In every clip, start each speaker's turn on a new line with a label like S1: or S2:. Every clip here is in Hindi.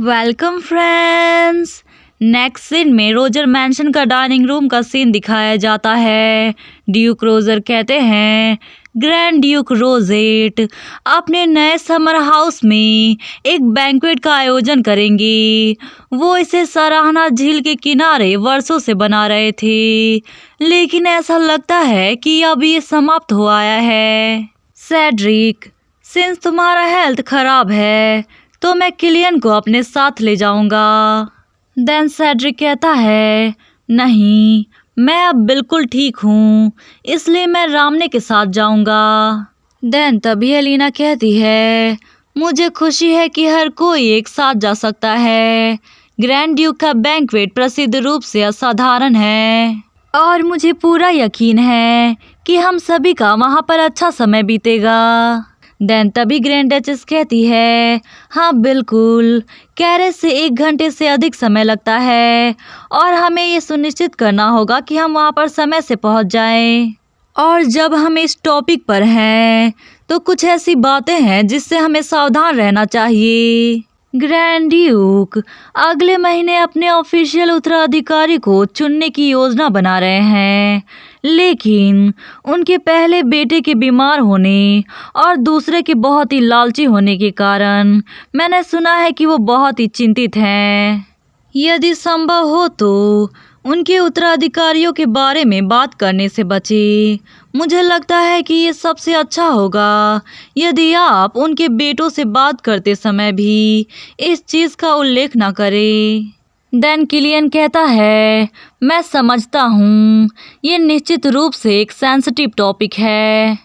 S1: Welcome friends. नेक्स्ट सीन में रोजर मैंशन का डाइनिंग रूम का सीन दिखाया जाता है। ड्यूक रोजर कहते हैं, ग्रैंड ड्यूक रोजेट अपने नए समर हाउस में एक बैंक्वेट का आयोजन करेंगे। वो इसे सराहना झील के किनारे वर्षों से बना रहे थे, लेकिन ऐसा लगता है कि अब ये समाप्त हो आया है। सेड्रिक, सिंस तुम्हारा हेल्थ खराब है तो मैं किलियन को अपने साथ ले जाऊंगा। देन सेड्रिक कहता है, नहीं, मैं अब बिल्कुल ठीक हूँ, इसलिए मैं रामने के साथ जाऊंगा। देन तभी एलिना कहती है, मुझे खुशी है कि हर कोई एक साथ जा सकता है। ग्रैंड ड्यूक का बैंक्वेट प्रसिद्ध रूप से असाधारण है और मुझे पूरा यकीन है कि हम सभी का वहाँ पर अच्छा समय बीतेगा। देन तभी ग्रैंड डचेस कहती है, हाँ बिल्कुल, कैरेज से 1 घंटे से अधिक समय लगता है और हमें ये सुनिश्चित करना होगा कि हम वहाँ पर समय से पहुँच जाएं। और जब हम इस टॉपिक पर हैं तो कुछ ऐसी बातें हैं जिससे हमें सावधान रहना चाहिए। ग्रैंड ड्यूक अगले महीने अपने ऑफिशियल उत्तराधिकारी को चुनने की योजना बना रहे हैं, लेकिन उनके पहले बेटे के बीमार होने और दूसरे के बहुत ही लालची होने के कारण मैंने सुना है कि वो बहुत ही चिंतित हैं। यदि संभव हो तो उनके उत्तराधिकारियों के बारे में बात करने से बचे। मुझे लगता है कि ये सबसे अच्छा होगा यदि आप उनके बेटों से बात करते समय भी इस चीज़ का उल्लेख न करें। देन किलियन कहता है, मैं समझता हूँ, ये निश्चित रूप से एक सेंसिटिव टॉपिक है।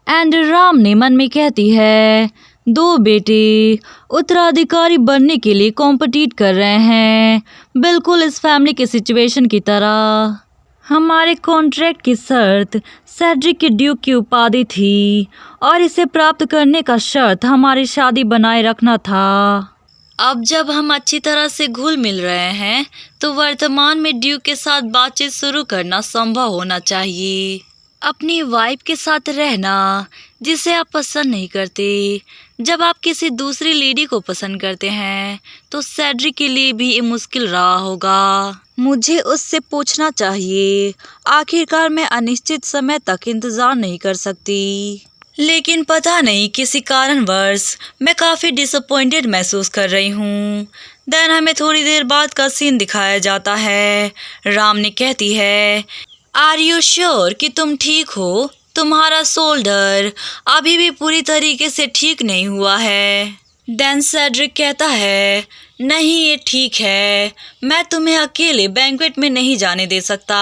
S1: एंड राम ने मन में कहती है, 2 बेटे उत्तराधिकारी बनने के लिए कॉम्पिटिट कर रहे हैं, बिल्कुल इस फैमिली के सिचुएशन की तरह। हमारे कॉन्ट्रैक्ट की शर्त सेड्रिक के ड्यूक की उपाधि थी और इसे प्राप्त करने का शर्त हमारी शादी बनाए रखना था। अब जब हम अच्छी तरह से घुल मिल रहे हैं तो वर्तमान में ड्यूक के साथ बातचीत शुरू करना संभव होना चाहिए। अपनी वाइफ के साथ रहना जिसे आप पसंद नहीं करते, जब आप किसी दूसरी लेडी को पसंद करते हैं तो सेड्रिक के लिए भी ये मुश्किल रहा होगा। मुझे उससे पूछना चाहिए। आखिरकार मैं अनिश्चित समय तक इंतजार नहीं कर सकती, लेकिन पता नहीं किसी कारणवश मैं काफ़ी डिसअपॉइंटेड महसूस कर रही हूँ। देन हमें थोड़ी देर बाद का सीन दिखाया जाता है। राम ने कहती है, आर यू श्योर कि तुम ठीक हो? तुम्हारा शोल्डर अभी भी पूरी तरीके से ठीक नहीं हुआ है। देन सेड्रिक कहता है, नहीं ये ठीक है, मैं तुम्हें अकेले बैंक्वेट में नहीं जाने दे सकता।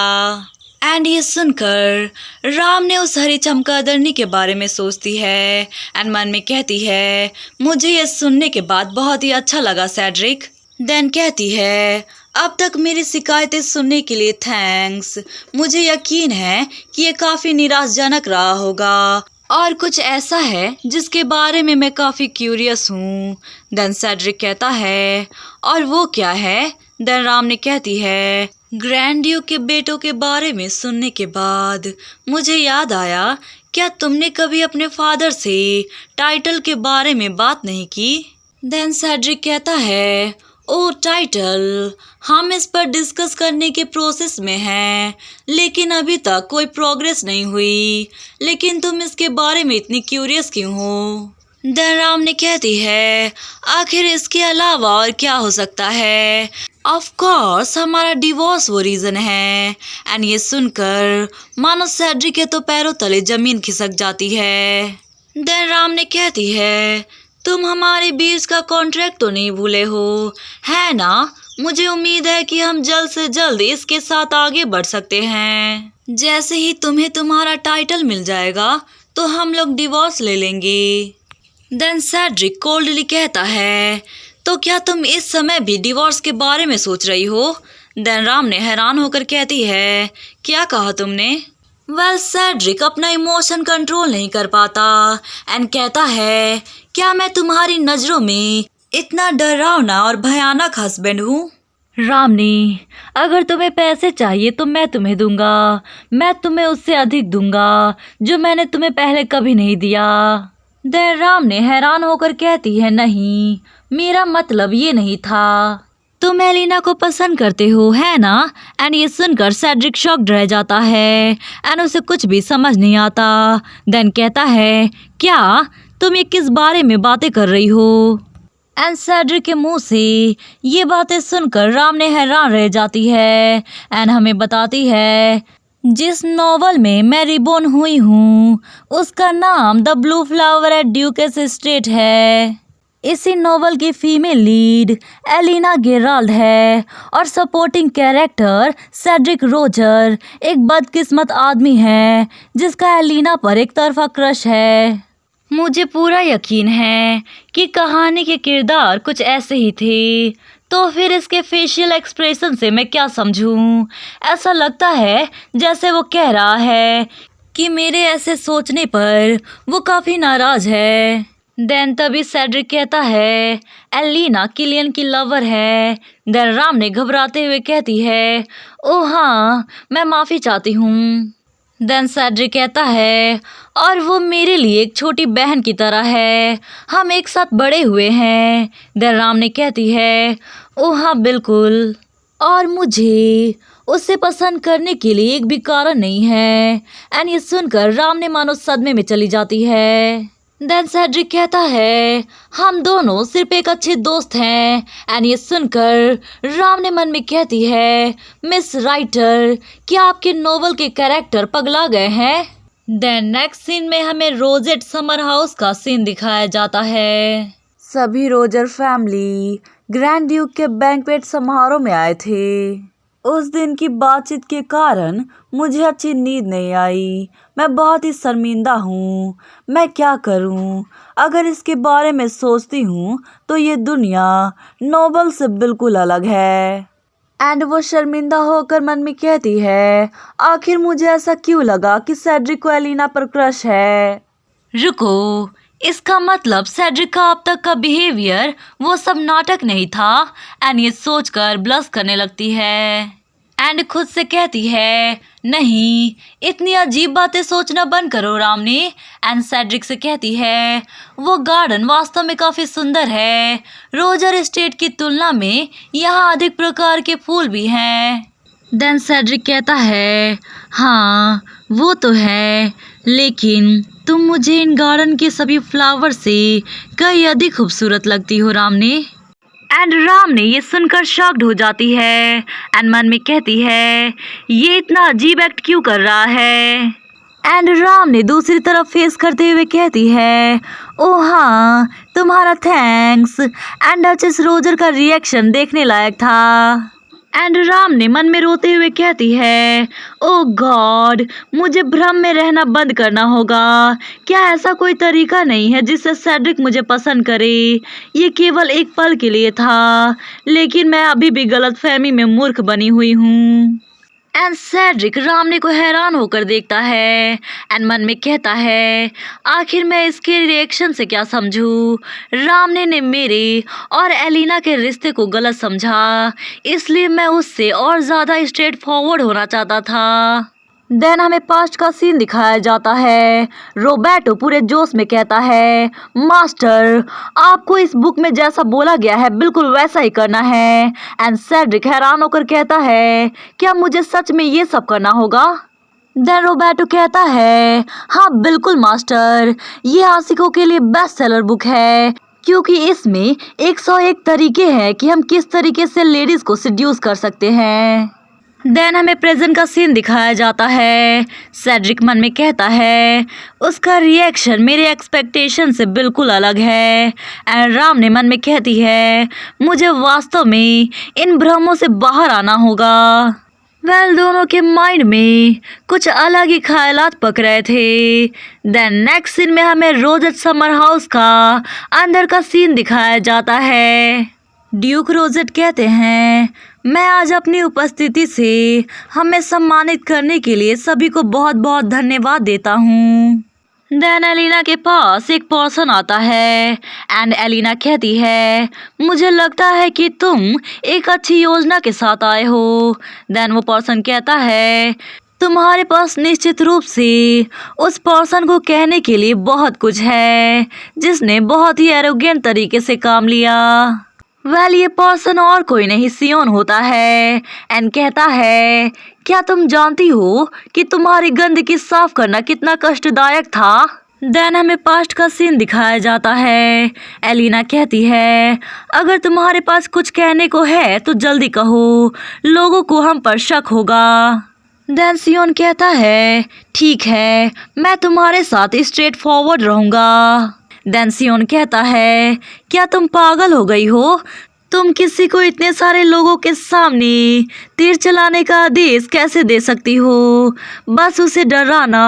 S1: एंड ये सुनकर राम ने उस हरी चमगादड़नी के बारे में सोचती है एंड मन में कहती है, मुझे ये सुनने के बाद बहुत ही अच्छा लगा सेड्रिक। देन कहती है, अब तक मेरी शिकायतें सुनने के लिए थैंक्स। मुझे यकीन है कि ये काफ़ी निराशाजनक रहा होगा और कुछ ऐसा है जिसके बारे में मैं काफ़ी क्यूरियस हूँ। देन सेड्रिक कहता है, और वो क्या है? देन राम ने कहती है, ग्रैंड ड्यूक के बेटों के बारे में सुनने के बाद मुझे याद आया, क्या तुमने कभी अपने फादर से टाइटल के बारे में बात नहीं की? देन सेड्रिक कहता है, ओ टाइटल, हम इस पर डिस्कस करने के प्रोसेस में हैं, लेकिन अभी तक कोई प्रोग्रेस नहीं हुई। लेकिन तुम इसके बारे में इतनी क्यूरियस क्यों हो? देन राम ने कहती है, आखिर इसके अलावा और क्या हो सकता है? ऑफ कोर्स हमारा डिवोर्स वो रीज़न है। एंड ये सुनकर मानो सेड्रिक के तो पैरों तले जमीन खिसक जाती है। देन राम ने कहती है, तुम हमारे बीच का कॉन्ट्रैक्ट तो नहीं भूले हो, है ना? मुझे उम्मीद है कि हम जल्द से जल्द इसके साथ आगे बढ़ सकते हैं। जैसे ही तुम्हें तुम्हारा टाइटल मिल जाएगा तो हम लोग डिवोर्स ले लेंगे। देन सेड्रिक कोल्डली कहता है, तो क्या तुम इस समय भी डिवोर्स के बारे में सोच रही हो? देन राम ने हैरान होकर कहती है, क्या कहा तुमने? वेल सेड्रिक अपना इमोशन कंट्रोल नहीं कर पाता एंड कहता है, क्या मैं तुम्हारी नज़रों में इतना डरावना और भयानक हस्बैंड हूँ? राम ने, अगर तुम्हें पैसे चाहिए तो मैं तुम्हें दूंगा, मैं तुम्हें उससे अधिक दूंगा जो मैंने तुम्हें पहले कभी नहीं दिया। देन राम ने हैरान होकर कहती है, नहीं, मेरा मतलब ये नहीं था। तुम एलिना को पसंद करते हो है ना? एंड ये सुनकर सेड्रिक शॉक्ड रह जाता है एंड उसे कुछ भी समझ नहीं आता। देन कहता है, क्या तुम ये किस बारे में बातें कर रही हो? एंड सेड्रिक के मुंह से ये बातें सुनकर राम ने हैरान रह जाती है एंड हमें बताती है जिस नॉवल में मैं रिबोर्न हुई हूँ उसका नाम the blue flower at Dukes estate है। इसी नॉवल की फीमेल लीड एलिना गेराल्ड है और सपोर्टिंग कैरेक्टर सेड्रिक रोजर एक बदकिस्मत आदमी है जिसका एलिना पर एक तरफा क्रश है। मुझे पूरा यकीन है कि कहानी के किरदार कुछ ऐसे ही थे, तो फिर इसके फेशियल एक्सप्रेशन से मैं क्या समझूं? ऐसा लगता है जैसे वो कह रहा है कि मेरे ऐसे सोचने पर वो काफ़ी नाराज़ है। देन तभी सेड्रिक कहता है एलिना किलियन की लवर है। देन राम ने घबराते हुए कहती है, ओह हाँ, मैं माफ़ी चाहती हूँ। देन सेड्रिक कहता है, और वो मेरे लिए एक छोटी बहन की तरह है, हम एक साथ बड़े हुए हैं। देन राम ने कहती है, ओह हाँ बिल्कुल, और मुझे उसे पसंद करने के लिए एक भी कारण नहीं है। एंड ये सुनकर राम ने मानो सदमे में चली जाती है। देन सेड्रिक कहता है, हम दोनों सिर्फ एक अच्छे दोस्त हैं। एंड ये सुनकर राम ने मन में कहती है, मिस राइटर, क्या आपके नोवेल के कैरेक्टर पगला गए हैं? देन नेक्स्ट सीन में हमें रोजेट समर हाउस का सीन दिखाया जाता है। सभी रोजर फैमिली ग्रैंड ड्यूक के बैंक्वेट समारोह में आए थे। उस दिन की बातचीत के कारण मुझे अच्छी नींद नहीं आई। मैं बहुत ही शर्मिंदा हूँ। मैं क्या करूँ? अगर इसके बारे में सोचती हूँ तो ये दुनिया नोवेल से बिल्कुल अलग है। एंड वो शर्मिंदा होकर मन में कहती है, आखिर मुझे ऐसा क्यों लगा कि सेड्रिक को एलिना पर क्रश है? रुको, इसका मतलब सेड्रिक का अब तक का बिहेवियर वो सब नाटक नहीं था। एंड ये सोचकर ब्लश करने लगती है एंड खुद से कहती है, नहीं, इतनी अजीब बातें सोचना बंद करो राम ने। एंड सेड्रिक से कहती है, वो गार्डन वास्तव में काफ़ी सुंदर है। रोजर एस्टेट की तुलना में यहाँ अधिक प्रकार के फूल भी हैं। देन सेड्रिक कहता है, हाँ वो तो है, लेकिन तुम मुझे इन गार्डन के सभी फ्लावर से कई अधिक खूबसूरत लगती हो राम ने। एंड राम ने ये सुनकर शॉक्ड हो जाती है एंड मन में कहती है, ये इतना अजीब एक्ट क्यों कर रहा है? एंड राम ने दूसरी तरफ फेस करते हुए कहती है, ओह हाँ, तुम्हारा थैंक्स। एंड डचेस रोजर का रिएक्शन देखने लायक था। एंड राम ने मन में रोते हुए कहती है, ओह गॉड, मुझे भ्रम में रहना बंद करना होगा। क्या ऐसा कोई तरीका नहीं है जिससे सेड्रिक मुझे पसंद करे? ये केवल एक पल के लिए था, लेकिन मैं अभी भी गलतफहमी में मूर्ख बनी हुई हूँ। एंड सेड्रिक रामने को हैरान होकर देखता है एंड मन में कहता है, आखिर मैं इसके रिएक्शन से क्या समझूं? रामने ने मेरे और एलिना के रिश्ते को गलत समझा, इसलिए मैं उससे और ज़्यादा स्ट्रेट फॉरवर्ड होना चाहता था। देन हमें पास्ट का सीन दिखाया जाता है। रोबर्टो पूरे जोश में कहता है, मास्टर, आपको इस बुक में जैसा बोला गया है बिल्कुल वैसा ही करना है। एंड सेड्रिक हैरान होकर कहता है, क्या मुझे सच में ये सब करना होगा? देन रोबर्टो कहता है, हाँ बिल्कुल मास्टर, ये आशिकों के लिए बेस्ट सेलर बुक है, क्योंकि इसमें 101 तरीके हैं कि हम किस तरीके से लेडीज को सेड्यूस कर सकते हैं। देन हमें प्रेजेंट का सीन दिखाया जाता है। सेड्रिक मन में कहता है, उसका रिएक्शन मेरे एक्सपेक्टेशन से बिल्कुल अलग है। एंड राम ने मन में कहती है, मुझे वास्तव में इन भ्रमों से बाहर आना होगा। वेल, दोनों के माइंड में कुछ अलग ही ख्यालात पक रहे थे। देन नेक्स्ट सीन में हमें रोजेट समर हाउस का अंदर का सीन दिखाया जाता है। ड्यूक रोजेट कहते हैं, मैं आज अपनी उपस्थिति से हमें सम्मानित करने के लिए सभी को बहुत बहुत धन्यवाद देता हूँ। देन एलिना के पास एक पर्सन आता है एंड एलिना कहती है, मुझे लगता है कि तुम एक अच्छी योजना के साथ आए हो। देन वो पर्सन कहता है, तुम्हारे पास निश्चित रूप से उस पर्सन को कहने के लिए बहुत कुछ है जिसने बहुत ही एरोगेंट तरीके से काम लिया। ये पर्सन और कोई नहीं सियोन होता है एंड कहता है, क्या तुम जानती हो कि तुम्हारी गंदगी साफ करना कितना कष्टदायक था। देन हमें पास्ट का सीन दिखाया जाता है। एलिना कहती है, अगर तुम्हारे पास कुछ कहने को है तो जल्दी कहो, लोगों को हम पर शक होगा। देन सियोन कहता है, ठीक है, मैं तुम्हारे साथ स्ट्रेट फॉरवर्ड रहूंगा। देन सियोन कहता है, क्या तुम पागल हो गई हो? तुम किसी को इतने सारे लोगों के सामने तीर चलाने का आदेश कैसे दे सकती हो? बस उसे डराना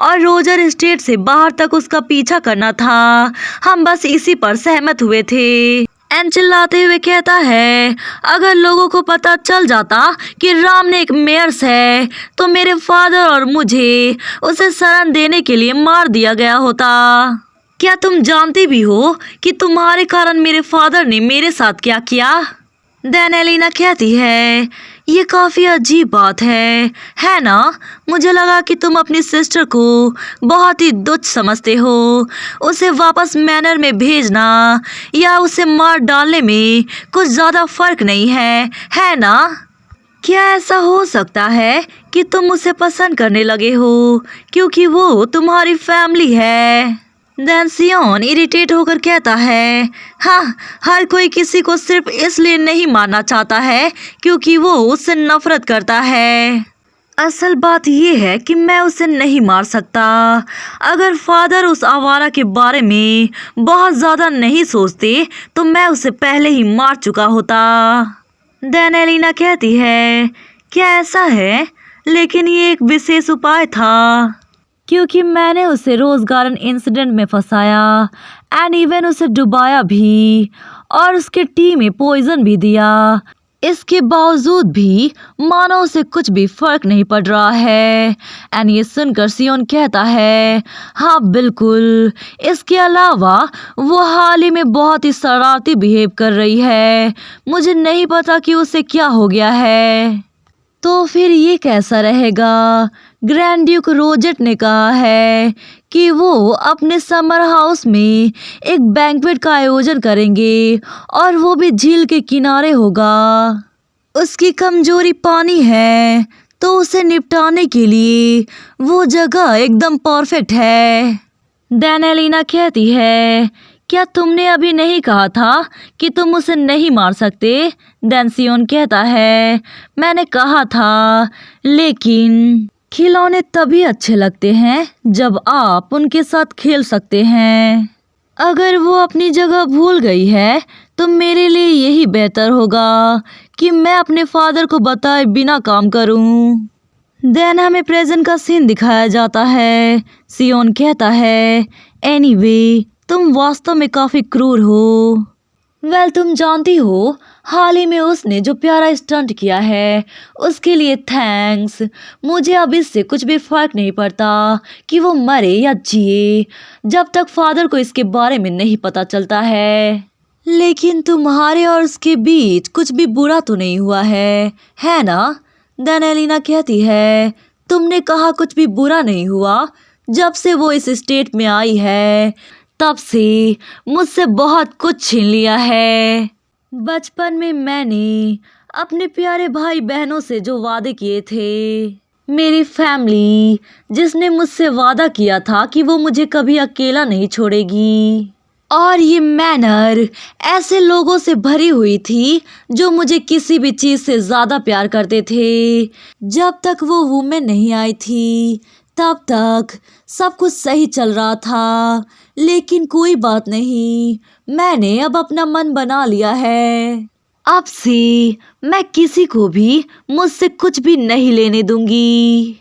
S1: और रोजर स्टेट से बाहर तक उसका पीछा करना था। हम बस इसी पर सहमत हुए थे। एन चिल्लाते हुए कहता है, अगर लोगों को पता चल जाता कि राम ने एक मेयर्स है तो मेरे फादर और मुझे उसे शरण देने के लिए मार दिया गया होता। क्या तुम जानती भी हो कि तुम्हारे कारण मेरे फादर ने मेरे साथ क्या किया? देन एलिना कहती है, ये काफ़ी अजीब बात है ना? मुझे लगा कि तुम अपनी सिस्टर को बहुत ही तुच्छ समझते हो। उसे वापस मैनर में भेजना या उसे मार डालने में कुछ ज़्यादा फर्क नहीं है ना? क्या ऐसा हो सकता है कि तुम उसे पसंद करने लगे हो क्योंकि वो तुम्हारी फैमिली है? देन सियोन इरिटेट होकर कहता है, हाँ, हर कोई किसी को सिर्फ इसलिए नहीं मारना चाहता है क्योंकि वो उससे नफरत करता है। असल बात ये है कि मैं उसे नहीं मार सकता। अगर फादर उस आवारा के बारे में बहुत ज़्यादा नहीं सोचते तो मैं उसे पहले ही मार चुका होता। देन एलिना कहती है, क्या ऐसा है? लेकिन ये एक विशेष उपाय था क्योंकि मैंने उसे रोज गार्डन इंसिडेंट में फंसाया एंड इवन उसे डुबाया भी और उसके टी में पॉइजन भी दिया। इसके बावजूद भी मानो उसे कुछ भी फर्क नहीं पड़ रहा है। एंड ये सुनकर सियोन कहता है, हाँ बिल्कुल, इसके अलावा वो हाल ही में बहुत ही शरारती बिहेव कर रही है। मुझे नहीं पता कि उसे क्या हो गया है। तो फिर ये कैसा रहेगा? ग्रैंड ड्यूक रोजेट ने कहा है कि वो अपने समर हाउस में एक बैंक्वेट का आयोजन करेंगे और वो भी झील के किनारे होगा। उसकी कमजोरी पानी है तो उसे निपटाने के लिए वो जगह एकदम परफेक्ट है। देन एलिना कहती है, क्या तुमने अभी नहीं कहा था कि तुम उसे नहीं मार सकते? देन सियोन कहता है, मैंने कहा था, लेकिन खिलौने तभी अच्छे लगते हैं जब आप उनके साथ खेल सकते हैं। अगर वो अपनी जगह भूल गई है तो मेरे लिए यही बेहतर होगा कि मैं अपने फादर को बताए बिना काम करूं। देन हमें प्रेजेंट का सीन दिखाया जाता है। सियोन कहता है, एनीवे, तुम वास्तव में काफ़ी क्रूर हो। तुम जानती हो, हाल ही में उसने जो प्यारा स्टंट किया है उसके लिए थैंक्स। मुझे अब इससे कुछ भी फर्क नहीं पड़ता कि वो मरे या जिए जब तक फादर को इसके बारे में नहीं पता चलता है। लेकिन तुम्हारे और उसके बीच कुछ भी बुरा तो नहीं हुआ है ना? देन एलिना कहती है, तुमने कहा कुछ भी बुरा नहीं हुआ। जब से वो इस स्टेट में आई है तब से मुझसे बहुत कुछ छीन लिया है। बचपन में मैंने अपने प्यारे भाई बहनों से जो वादे किए थे, मेरी फैमिली जिसने मुझसे वादा किया था कि वो मुझे कभी अकेला नहीं छोड़ेगी, और ये मैनर ऐसे लोगों से भरी हुई थी जो मुझे किसी भी चीज़ से ज़्यादा प्यार करते थे। जब तक वो वुमेन नहीं आई थी तब तक सब कुछ सही चल रहा था। लेकिन कोई बात नहीं, मैंने अब अपना मन बना लिया है। अब से मैं किसी को भी मुझसे कुछ भी नहीं लेने दूंगी।